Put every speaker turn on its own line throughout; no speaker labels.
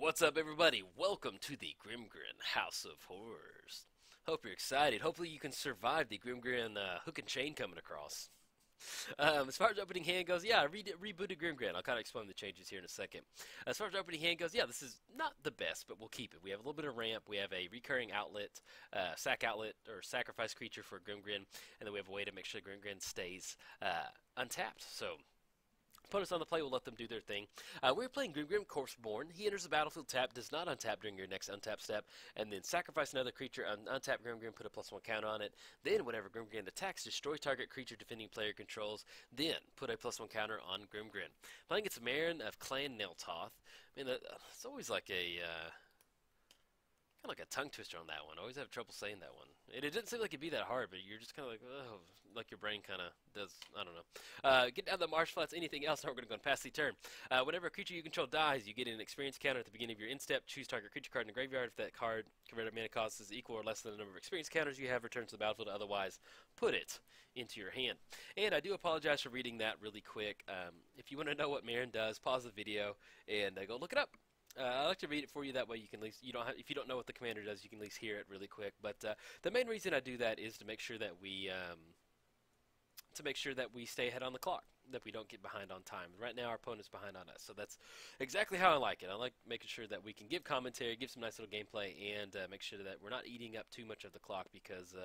What's up, everybody? Welcome to the Grimgrin House of Horrors. Hope you're excited. Hopefully you can survive the Grimgrin hook and chain coming across. As far as opening hand goes, yeah, I rebooted Grimgrin. I'll kind of explain the changes here in a second. As far as opening hand goes, yeah, this is not the best, but we'll keep it. We have a little bit of ramp. We have a recurring outlet, sack outlet, or sacrifice creature for Grimgrin, and then we have a way to make sure Grimgrin stays untapped. So opponents on the play will let them do their thing. We're playing Grimgrin Corpseborn. He enters the battlefield tapped, does not untap during your next untap step, and then sacrifice another creature, untap Grimgrin, put a +1 counter on it. Then, whenever Grimgrin attacks, destroy target creature defending player controls. Then, put a +1 counter on Grimgrin. Playing against Meren of Clan Nel Toth. I mean, it's always like a kind of like a tongue twister on that one. I always have trouble saying that one. It didn't seem like it'd be that hard, but you're just kind of like, oh, like your brain kind of does. I don't know. Get down the marsh flats. Anything else? Now we're going to go and pass the turn. Whenever a creature you control dies, you get an experience counter at the beginning of your end step. Choose target creature card in the graveyard. If that card converted mana cost is equal or less than the number of experience counters you have, returns to the battlefield. Otherwise, put it into your hand. And I do apologize for reading that really quick. If you want to know what Meren does, pause the video and go look it up. I like to read it for you. That way, you can at least if you don't know what the commander does, you can at least hear it really quick. But the main reason I do that is to make sure that we stay ahead on the clock, that we don't get behind on time. Right now, our opponent's behind on us, so that's exactly how I like it. I like making sure that we can give commentary, give some nice little gameplay, and make sure that we're not eating up too much of the clock because,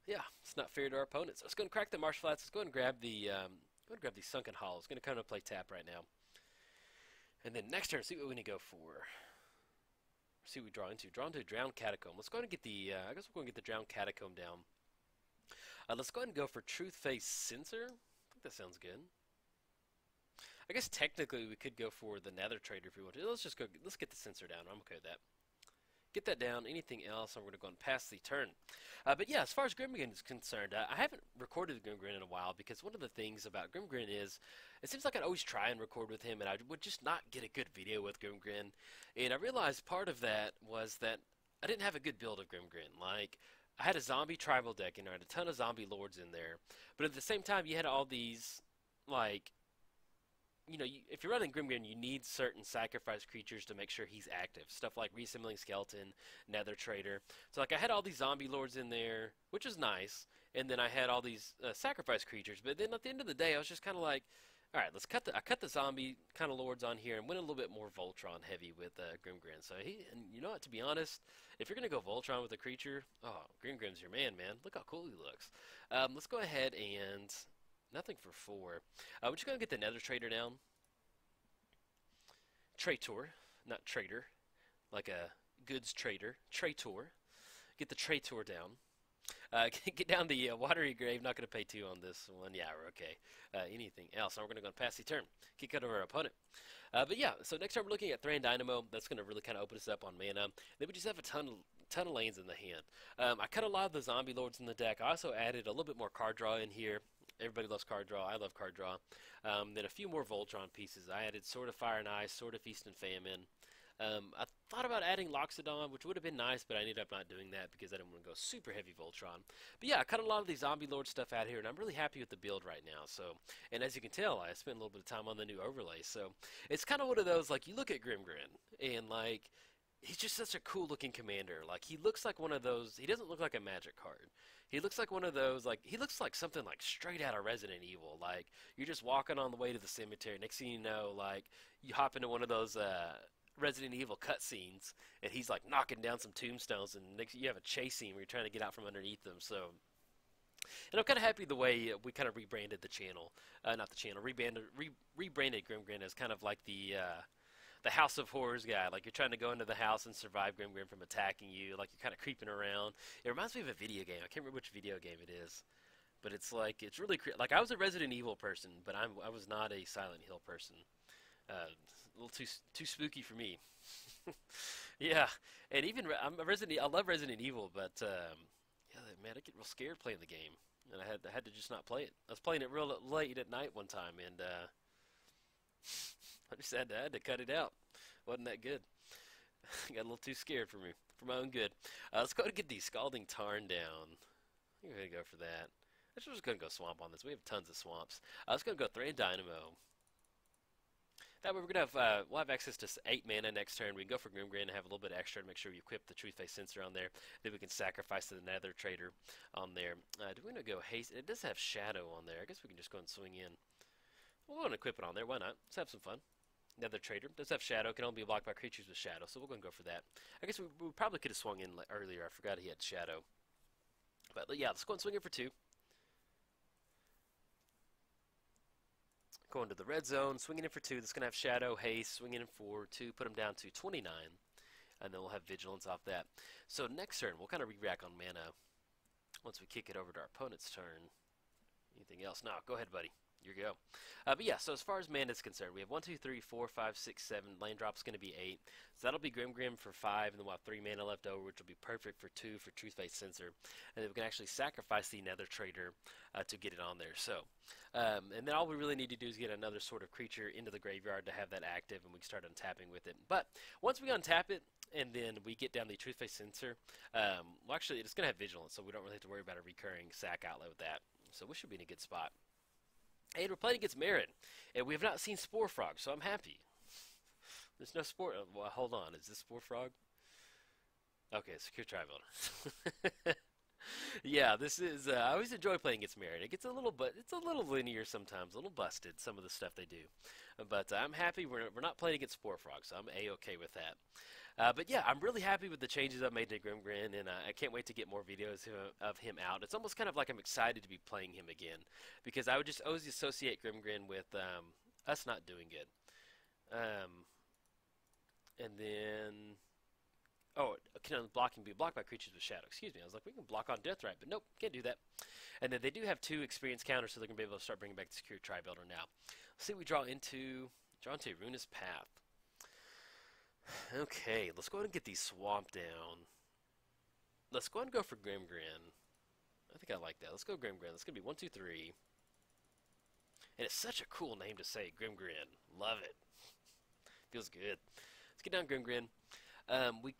yeah, it's not fair to our opponents. So let's go and crack the marsh flats. Let's go and grab the sunken hollow. It's going to kind of play tap right now. And then next turn, see what we're going to go for. See what we draw into. Draw into a Drowned Catacomb. Let's go ahead and get the, I guess we're going to get the Drowned Catacomb down. Let's go ahead and go for Truth Face Censor. I think that sounds good. I guess technically we could go for the Nether Trader if we want to. Let's get the Censor down. I'm okay with that. Get that down. Anything else, I'm going to go and pass the turn. But yeah, as far as Grimgrin is concerned, I haven't recorded Grimgrin in a while because one of the things about Grimgrin is it seems like I'd always try and record with him and I would just not get a good video with Grimgrin. And I realized part of that was that I didn't have a good build of Grimgrin. Like, I had a zombie tribal deck in there, I had a ton of zombie lords in there, but at the same time you had all these, like, you know, if you're running Grimgrin, you need certain sacrifice creatures to make sure he's active. Stuff like Reassembling Skeleton, Nether Trader. So, like, I had all these zombie lords in there, which is nice, and then I had all these sacrifice creatures. But then at the end of the day, I was just kind of like, all right, I cut the zombie kind of lords on here and went a little bit more Voltron heavy with Grimgrin. So and you know what? To be honest, if you're gonna go Voltron with a creature, oh, Grimgrin's your man. Look how cool he looks. Let's go ahead and nothing for 4. We're just going to get the Nether Trader down. Traitor, not trader, like a goods trader. Traitor. Get the Traitor down. Get down the Watery Grave. Not going to pay 2 on this one. Yeah, we're okay. Anything else? Now we're going to go and pass the turn. Kick out of our opponent. But yeah, so next time we're looking at Thran Dynamo. That's going to really kind of open us up on mana. Then we just have a ton of lanes in the hand. I cut a lot of the zombie lords in the deck. I also added a little bit more card draw in here. Everybody loves card draw. I love card draw. Then a few more Voltron pieces. I added Sword of Fire and Ice, Sword of Feast and Famine. I thought about adding Loxodon, which would have been nice, but I ended up not doing that because I didn't want to go super heavy Voltron. But yeah, I cut a lot of the Zombie Lord stuff out here, and I'm really happy with the build right now. So, and as you can tell, I spent a little bit of time on the new overlay. So it's kind of one of those, like, you look at Grimgrin, and, like, he's just such a cool looking commander. Like, he looks like one of those, he doesn't look like a Magic card. He looks like one of those, like, he looks like something like straight out of Resident Evil. Like, you're just walking on the way to the cemetery. Next thing you know, like, you hop into one of those Resident Evil cutscenes, and he's like knocking down some tombstones, and next you have a chase scene where you're trying to get out from underneath them. So, and I'm kind of happy the way we kind of rebranded the channel, not the channel, rebranded Grimgrin as kind of like the House of Horrors guy. Like, you're trying to go into the house and survive Grimgrin from attacking you. Like, you're kind of creeping around. It reminds me of a video game. I can't remember which video game it is, but it's like, it's really like, I was a Resident Evil person, but I was not a Silent Hill person. A little too spooky for me. Yeah, and even I love Resident Evil, but yeah, man, I get real scared playing the game, and I had to just not play it. I was playing it real late at night one time, and I just had to cut it out. Wasn't that good? Got a little too scared for me, for my own good. Let's go ahead and get the Scalding Tarn down. I think we're gonna go for that. I'm just gonna go swamp on this. We have tons of swamps. Let's go Thran Dynamo. We're gonna have we'll have access to 8 mana next turn. We can go for Grimgrin and have a little bit extra to make sure we equip the Truth Face Sensor on there. Then we can sacrifice to the Nether Trader on there. Do we want to go haste? It does have Shadow on there. I guess we can just go and swing in. We'll go and equip it on there. Why not? Let's have some fun. Nether Trader does have Shadow. Can only be blocked by creatures with Shadow, so we'll go and go for that. I guess we probably could have swung in earlier. I forgot he had Shadow. But yeah, let's go and swing in for 2. Going to the red zone, swinging in for 2. That's going to have Shadow, Haste, swinging in for 2, put him down to 29. And then we'll have Vigilance off that. So next turn, we'll kind of re-rack on mana once we kick it over to our opponent's turn. Anything else? No, go ahead, buddy. Here you go. But yeah, so as far as mana is concerned, we have 1, 2, 3, 4, 5, 6, 7. Land drop's going to be 8. So that'll be Grimgrin for 5, and then we'll have 3 mana left over, which will be perfect for 2 for Truth Face Sensor. And then we can actually sacrifice the Nether Trader to get it on there. So, and then all we really need to do is get another sort of creature into the graveyard to have that active, and we can start untapping with it. But once we untap it, and then we get down the Truth Face Sensor, well, actually, it's going to have Vigilance, so we don't really have to worry about a recurring sack outlay with that. So we should be in a good spot. And we're playing against Meren, and we have not seen Spore Frog, so I'm happy. There's no Spore... well, hold on. Is this Spore Frog? Okay, Secure Tri-Builder. Yeah, this is... I always enjoy playing against Meren. It gets a little... but it's a little linear sometimes, a little busted, some of the stuff they do. But I'm happy we're not playing against Spore Frog, so I'm A-okay with that. But yeah, I'm really happy with the changes I've made to Grimgrin, and I can't wait to get more videos of him out. It's almost kind of like I'm excited to be playing him again, because I would just always associate Grimgrin with us not doing good. And then, oh, can blocking be blocked by creatures with Shadow? Excuse me, I was like, we can block on Deathrite, but nope, can't do that. And then they do have 2 experience counters, so they're going to be able to start bringing back the Secure Tri-Builder now. Let's see what we draw into Ruinous Path. Okay, let's go ahead and get these Swamp down. Let's go ahead and go for Grimgrin. I think I like that. Let's go Grimgrin. That's going to be 1, 2, 3. And it's such a cool name to say, Grimgrin. Love it. Feels good. Let's get down Grimgrin. We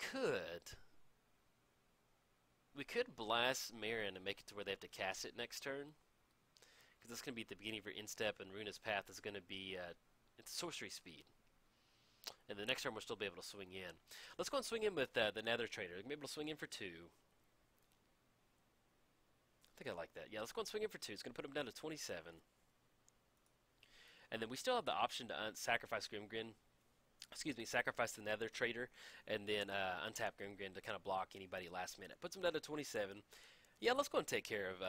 could blast Meren and make it to where they have to cast it next turn. Because that's going to be at the beginning of your instep, and Ruinous Path is going to be it's sorcery speed. And the next turn we'll still be able to swing in. Let's go and swing in with the Nether Trader. We're going to be able to swing in for 2. I think I like that. Yeah, let's go and swing in for 2. It's going to put him down to 27. And then we still have the option to sacrifice Grimgrin. Excuse me, sacrifice the Nether Trader, and then untap Grimgrin to kind of block anybody last minute. Puts him down to 27. Yeah, let's go and take care of...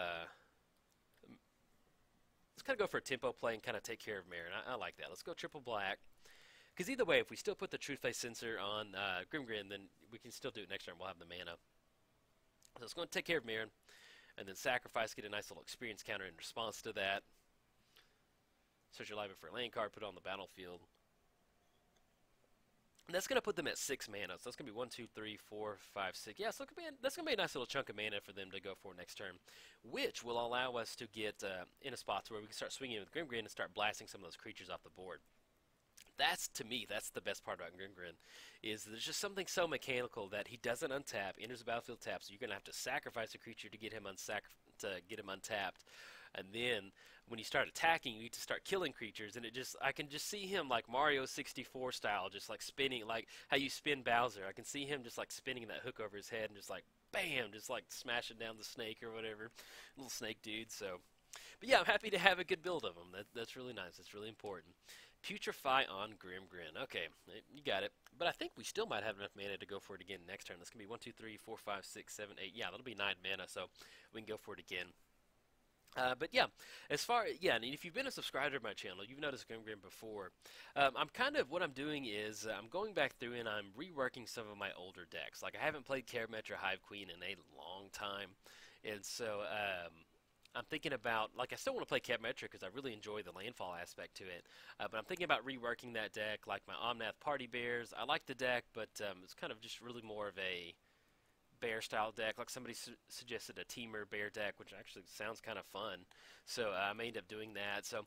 let's kind of go for a tempo play and kind of take care of Meren. I like that. Let's go triple black. Because either way, if we still put the Truth Face Sensor on Grimgrin, then we can still do it next turn. We'll have the mana. So it's going to take care of Meren, and then sacrifice, get a nice little experience counter in response to that. Search your library for a land card, put it on the battlefield. And that's going to put them at 6 mana. So that's going to be 1, 2, 3, 4, 5, 6. Yeah, so that's going to be a nice little chunk of mana for them to go for next turn, which will allow us to get in a spot to where we can start swinging with Grimgrin and start blasting some of those creatures off the board. That's, to me, that's the best part about Grimgrin, is there's just something so mechanical that he doesn't untap, enters the battlefield tap, so you're going to have to sacrifice a creature to get him untapped. And then when you start attacking, you need to start killing creatures, and I can just see him like Mario 64 style, just like spinning, like how you spin Bowser. I can see him just like spinning that hook over his head and just like, bam, just like smashing down the snake or whatever, little snake dude. So, but yeah, I'm happy to have a good build of him. That's really nice. That's really important. Putrefy on Grimgrin. Okay, you got it. But I think we still might have enough mana to go for it again next turn. That's going to be 1, 2, 3, 4, 5, 6, 7, 8. Yeah, that'll be 9 mana, so we can go for it again. But yeah, and if you've been a subscriber to my channel, you've noticed Grimgrin before. What I'm doing is I'm going back through and I'm reworking some of my older decks. Like, I haven't played Karametra Hive Queen in a long time, and so I'm thinking about, like, I still want to play Karametra because I really enjoy the landfall aspect to it, but I'm thinking about reworking that deck, like my Omnath Party Bears. I like the deck, but it's kind of just really more of a bear style deck. Like, somebody suggested a Teamer bear deck, which actually sounds kind of fun, so I may end up doing that. So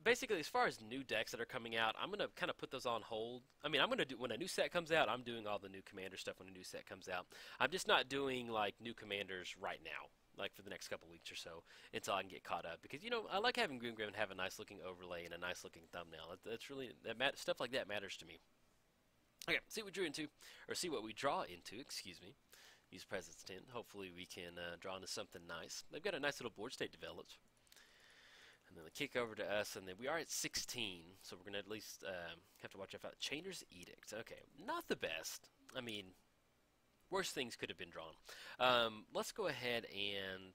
basically, as far as new decks that are coming out, I'm going to kind of put those on hold. I mean, I'm going to do, when a new set comes out, I'm doing all the new commander stuff when a new set comes out. I'm just not doing like new commanders right now. like for the next couple weeks or so, until I can get caught up. Because I like having Grimgrin have a nice looking overlay and a nice looking thumbnail. That's really stuff like that matters to me. Okay, see what we drew into, or see what we draw into. Excuse me. Use Presence 10. Hopefully we can draw into something nice. They've got a nice little board state developed. And then they kick over to us, and then we are at 16, so we're going to at least have to watch out for Chainer's Edict. Okay, not the best. I mean, worse things could have been drawn. Let's go ahead and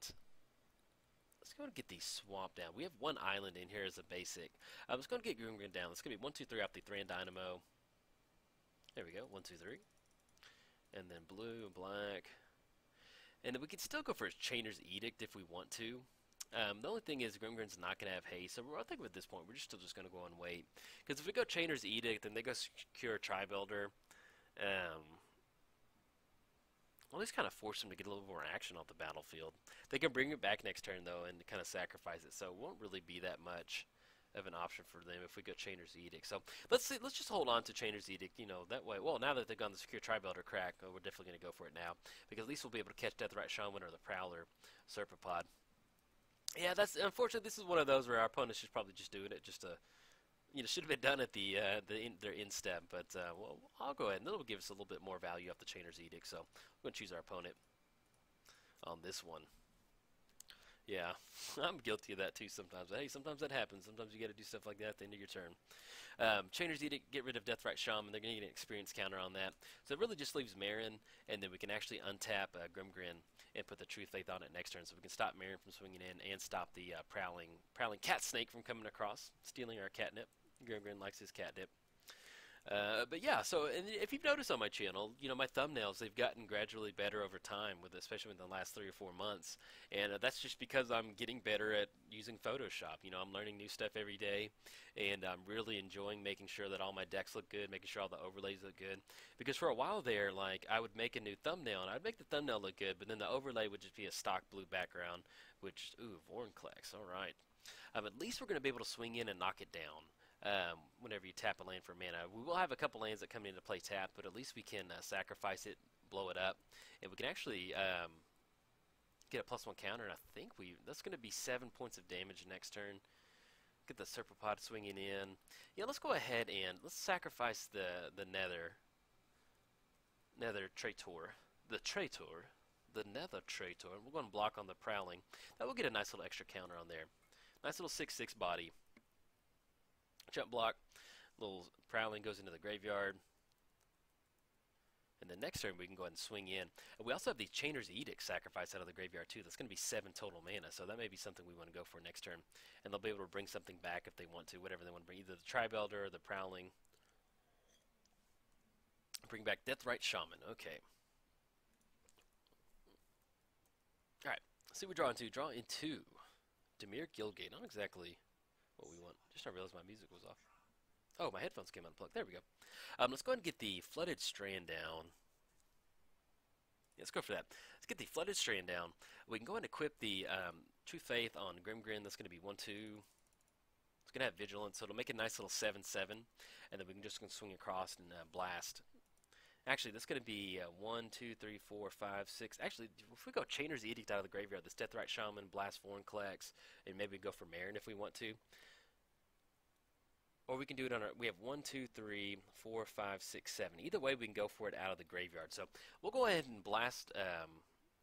get these swamped down. We have one island in here as a basic. Let's go and get Grimgrin down. It's going to be 1, 2, 3 off the Thran Dynamo. There we go, 1, 2, 3. And then blue and black. And then we could still go for a Chainer's Edict if we want to. The only thing is Grimgrin's not going to have haste, so I think at this point we're still just going to go and wait. Because if we go Chainer's Edict, then they go secure Tri-Builder. Well, at least kind of force them to get a little more action off the battlefield. They can bring it back next turn, though, and kind of sacrifice it, so it won't really be that much of an option for them if we go Chainer's Edict. So let's just hold on to Chainer's Edict, that way. Well, now that they've gone the secure Tri-Builder crack, we're definitely going to go for it now, because at least we'll be able to catch Deathrite Shaman or the Prowler Serpapod. Yeah, that's unfortunately. This is one of those where our opponents should probably just doing it just to, should have been done at their instep. But well, I'll go ahead and it'll give us a little bit more value off the Chainer's Edict. So I'm going to choose our opponent on this one. Yeah, I'm guilty of that too sometimes. But hey, sometimes that happens. Sometimes you got to do stuff like that at the end of your turn. Chainer's Edict, get rid of Deathrite Shaman. They're going to get an experience counter on that. So it really just leaves Meren, and then we can actually untap Grimgrin and put the True Faith on it next turn. So we can stop Meren from swinging in and stop the prowling cat snake from coming across, stealing our catnip. Grimgrin likes his catnip. But yeah, so and if you've noticed on my channel, my thumbnails, they've gotten gradually better over time, especially within the last 3 or 4 months. And that's just because I'm getting better at using Photoshop. I'm learning new stuff every day, and I'm really enjoying making sure that all my decks look good, making sure all the overlays look good. Because for a while there, like, I would make a new thumbnail, and I'd make the thumbnail look good, but then the overlay would just be a stock blue background, which, ooh, Vorinclex, all right. At least we're going to be able to swing in and knock it down. Whenever you tap a land for mana. We will have a couple lands that come into play tap, but at least we can sacrifice it, blow it up, and we can actually get a +1 counter, and I think that's going to be 7 points of damage next turn. Get the Serpapod swinging in. Yeah, let's go ahead and let's sacrifice the Nether Traitor. The Nether Traitor. We're going to block on the Prowling. That will get a nice little extra counter on there. Nice little 6/6 body. Jump block, little Prowling goes into the graveyard, and then next turn we can go ahead and swing in. And we also have the Chainer's Edict sacrifice out of the graveyard too. That's going to be 7 total mana, so that may be something we want to go for next turn. And they'll be able to bring something back if they want to, whatever they want to bring, either the Tri-Builder or the Prowling. Bring back Deathrite Shaman. Okay. All right. Let's see what we draw into. Draw into Dimir Guildgate. Not exactly what we want. Just I realized my music was off. Oh, my headphones came unplugged. There we go. Let's go ahead and get the Flooded Strand down. Yeah, let's go for that. Let's get the Flooded Strand down. We can go ahead and equip the True Faith on Grimgrin. That's going to be 1/2. It's going to have Vigilance, so it'll make a nice little 7/7. And then we can just swing across and blast. Actually, that's going to be 1, 2, 3, 4, 5, 6. Actually, if we go Chainer's Edict out of the graveyard, this Deathrite Shaman, Blast Vorinclex, and maybe go for Meren if we want to. Or we can do it on our, we have 1, 2, 3, 4, 5, 6, 7. Either way, we can go for it out of the graveyard. So we'll go ahead and blast,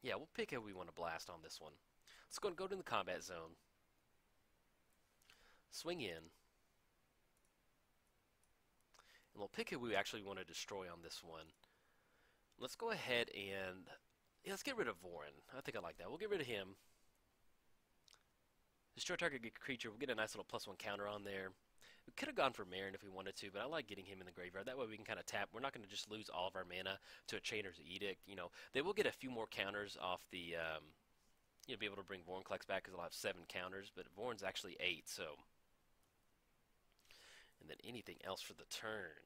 yeah, we'll pick who we want to blast on this one. Let's go to the combat zone. Swing in. And we'll pick who we actually want to destroy on this one. Let's go ahead and, yeah, let's get rid of Vorin. I think I like that. We'll get rid of him. Destroy target creature. We'll get a nice little +1 counter on there. We could have gone for Meren if we wanted to, but I like getting him in the graveyard. That way we can kind of tap. We're not going to just lose all of our mana to a Chainer's Edict. They will get a few more counters off the, be able to bring Vorinclex back because they'll have 7 counters, but Vorin's actually 8, so. And then anything else for the turn.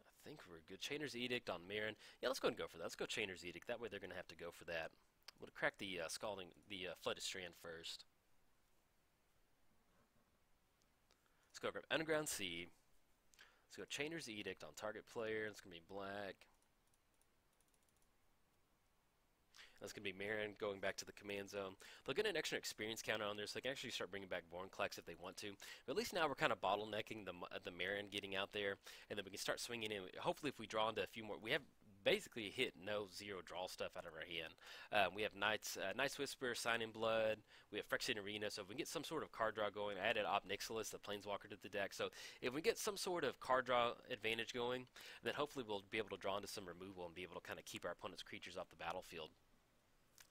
I think we're good. Chainer's Edict on Meren. Yeah, let's go ahead and go for that. Let's go Chainer's Edict. That way they're going to have to go for that. We'll crack the Flooded Strand first. Let's go grab Underground Sea. Let's go Chainer's Edict on target player. It's going to be black. That's going to be Meren going back to the command zone. They'll get an extra experience counter on there, so they can actually start bringing back Vornclex if they want to. But at least now we're kind of bottlenecking the Meren getting out there, and then we can start swinging in. Hopefully, if we draw into a few more, we have basically hit no zero draw stuff out of our hand. We have Night's Whisper, Sign in Blood. We have Phyrexian Arena. So if we get some sort of card draw going, I added Ob Nixilis, the Planeswalker, to the deck. So if we get some sort of card draw advantage going, then hopefully we'll be able to draw into some removal and be able to kind of keep our opponent's creatures off the battlefield.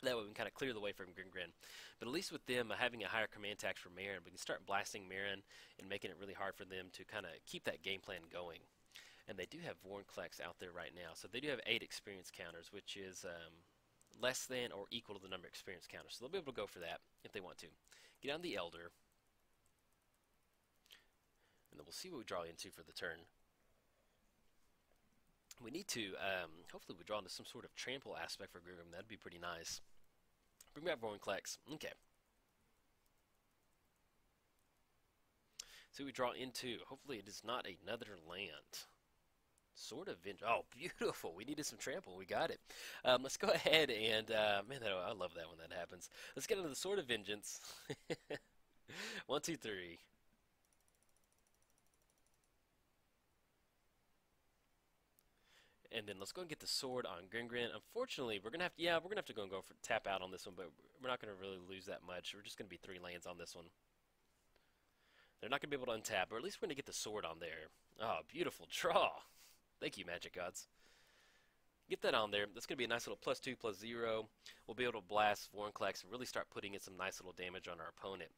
That way we can kind of clear the way from Grimgrin. But at least with them having a higher command tax for Meren, we can start blasting Meren and making it really hard for them to kind of keep that game plan going. And they do have Vornclex out there right now. So they do have 8 experience counters, which is less than or equal to the number of experience counters. So they'll be able to go for that if they want to. Get on the Elder. And then we'll see what we draw into for the turn. We need to, hopefully we draw into some sort of trample aspect for Grimgrin. That'd be pretty nice. Bring back Vornclex. Okay. So we draw into, hopefully it is not another land. Sword of Vengeance. Oh, beautiful. We needed some trample. We got it. Let's go ahead and, man, I love that when that happens. Let's get into the Sword of Vengeance. 1, 2, 3. And then let's go and get the sword on Grimgrin. Unfortunately, we're gonna have to go for tap out on this one, but we're not gonna really lose that much. We're just gonna be 3 lands on this one. They're not gonna be able to untap, or at least we're gonna get the sword on there. Oh, beautiful draw. Thank you, Magic Gods. Get that on there. That's gonna be a nice little +2/+0. We'll be able to blast Vornclex and really start putting in some nice little damage on our opponent.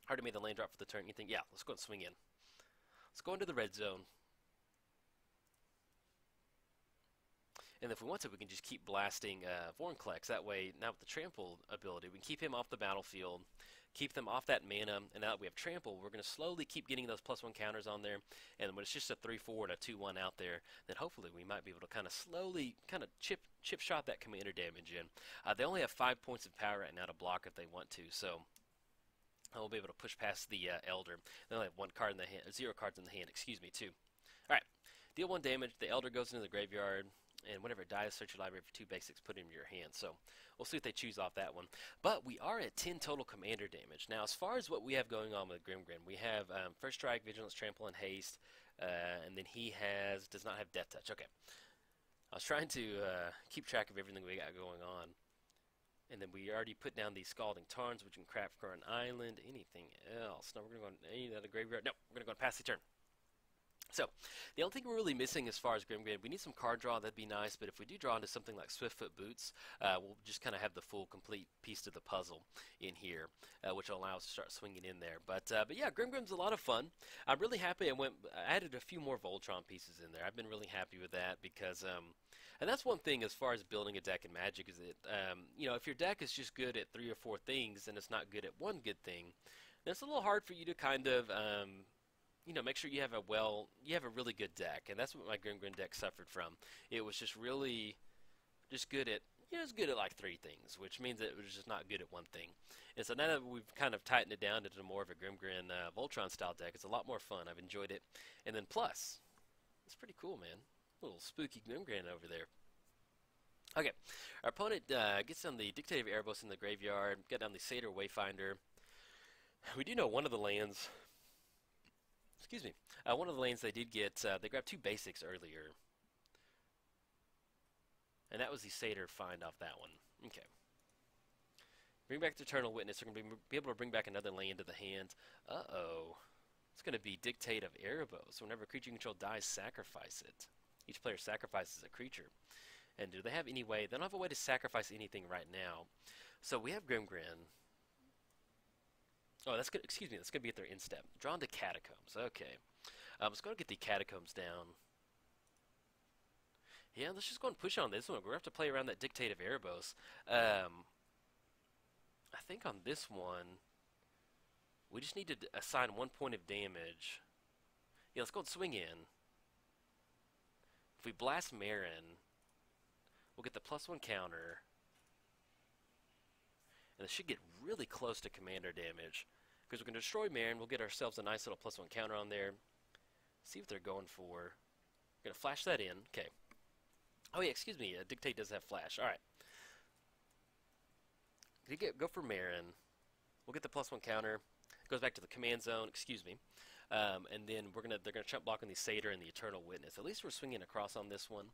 Hard to make the land drop for the turn. You think, yeah, let's go and swing in. Let's go into the red zone. And if we want to, we can just keep blasting Vornclex. That way, now with the trample ability, we can keep him off the battlefield, keep them off that mana, and now that we have trample, we're going to slowly keep getting those +1 counters on there. And when it's just a 3/4 and a 2/1 out there, then hopefully we might be able to kind of slowly chip shot that commander damage in. They only have 5 points of power right now to block if they want to, so I'll be able to push past the Elder. They only have 1 card in the hand, 0 cards in the hand, excuse me, too. All right, deal 1 damage. The Elder goes into the graveyard. And whenever it dies, search your library for 2 basics, put it in your hand. So we'll see if they choose off that one. But we are at 10 total commander damage. Now, as far as what we have going on with Grimgrin, we have First Strike, Vigilance, Trample, and Haste. And then he does not have Death Touch. Okay. I was trying to keep track of everything we got going on. And then we already put down these Scalding Tarns, which we can craft for an island. Anything else? No, we're going to go on any other graveyard. No, we're going to go past the turn. So, the only thing we're really missing as far as Grimgrin, we need some card draw, that'd be nice, but if we do draw into something like Swiftfoot Boots, we'll just kind of have the full, complete piece to the puzzle in here, which will allow us to start swinging in there. But yeah, Grimgrin's a lot of fun. I'm really happy I added a few more Voltron pieces in there. I've been really happy with that because, and that's one thing as far as building a deck in Magic is that, you know, if your deck is just good at 3 or 4 things and it's not good at one good thing, then it's a little hard for you to kind of, you know, make sure you have a really good deck, and that's what my Grimgrin deck suffered from. It was just really, good at, you know, it's good at like 3 things, which means that it was just not good at one thing. And so now that we've kind of tightened it down into more of a Grimgrin Voltron style deck, it's a lot more fun. I've enjoyed it, and then plus, it's pretty cool, man. A little spooky Grimgrin over there. Okay, our opponent gets down the Dictative Erebos in the graveyard, got down the Satyr Wayfinder. We do know one of the lands. Excuse me. One of the lanes they did get, they grabbed 2 basics earlier. And that was the Satyr find off that one. Okay. Bring back the Eternal Witness. They're going to be able to bring back another land to the hand. Uh-oh. It's going to be Dictate of Erebos. So whenever a creature you control dies, sacrifice it. Each player sacrifices a creature. And do they have any way? They don't have a way to sacrifice anything right now. So we have Grimgrin. Oh, that's good. Excuse me. That's going to be at their end step. Drawn to Catacombs. Okay. Let's go and get the Catacombs down. Yeah, let's just go and push on this one. We're going to have to play around that Dictate of Erebos. I think on this one, we just need to assign 1 point of damage. Yeah, let's go and swing in. If we blast Meren, we'll get the +1 counter. And it should get really close to commander damage. Because we're going to destroy Meren, we'll get ourselves a nice little +1 counter on there. See what they're going for. We're going to flash that in. Okay. Oh yeah, excuse me, Dictate does have flash. Alright. go for Meren. We'll get the +1 counter. Goes back to the command zone. Excuse me. And then they're gonna chump block on the Satyr and the Eternal Witness. At least we're swinging across on this one.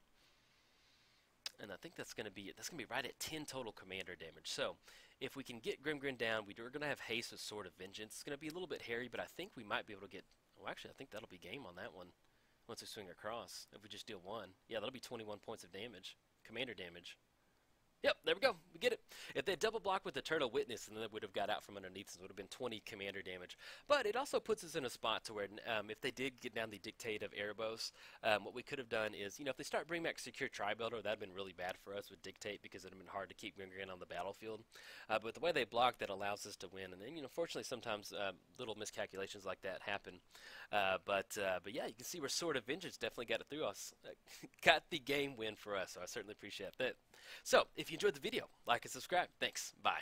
And I think that's gonna be it. That's gonna be right at 10 total commander damage. So if we can get Grimgrin down, we're gonna have haste with Sword of Vengeance. It's gonna be a little bit hairy, but I think we might be able to get. Well, actually, I think that'll be game on that one. Once we swing across, if we just deal 1, yeah, that'll be 21 points of damage, commander damage. Yep, there we go. We get it. If they double block with Eternal Witness, then they would have got out from underneath, so it would have been 20 commander damage. But it also puts us in a spot to where, if they did get down the Dictate of Erebos, what we could have done is, if they start bringing back Secure Tri-Builder, that would have been really bad for us with Dictate because it would have been hard to keep Grimgrin on the battlefield. But the way they block, that allows us to win. And then, fortunately, sometimes little miscalculations like that happen. But yeah, you can see where Sword of Vengeance definitely got it through us. Got the game win for us, so I certainly appreciate that. So, if you enjoyed the video, like and subscribe. Thanks. Bye.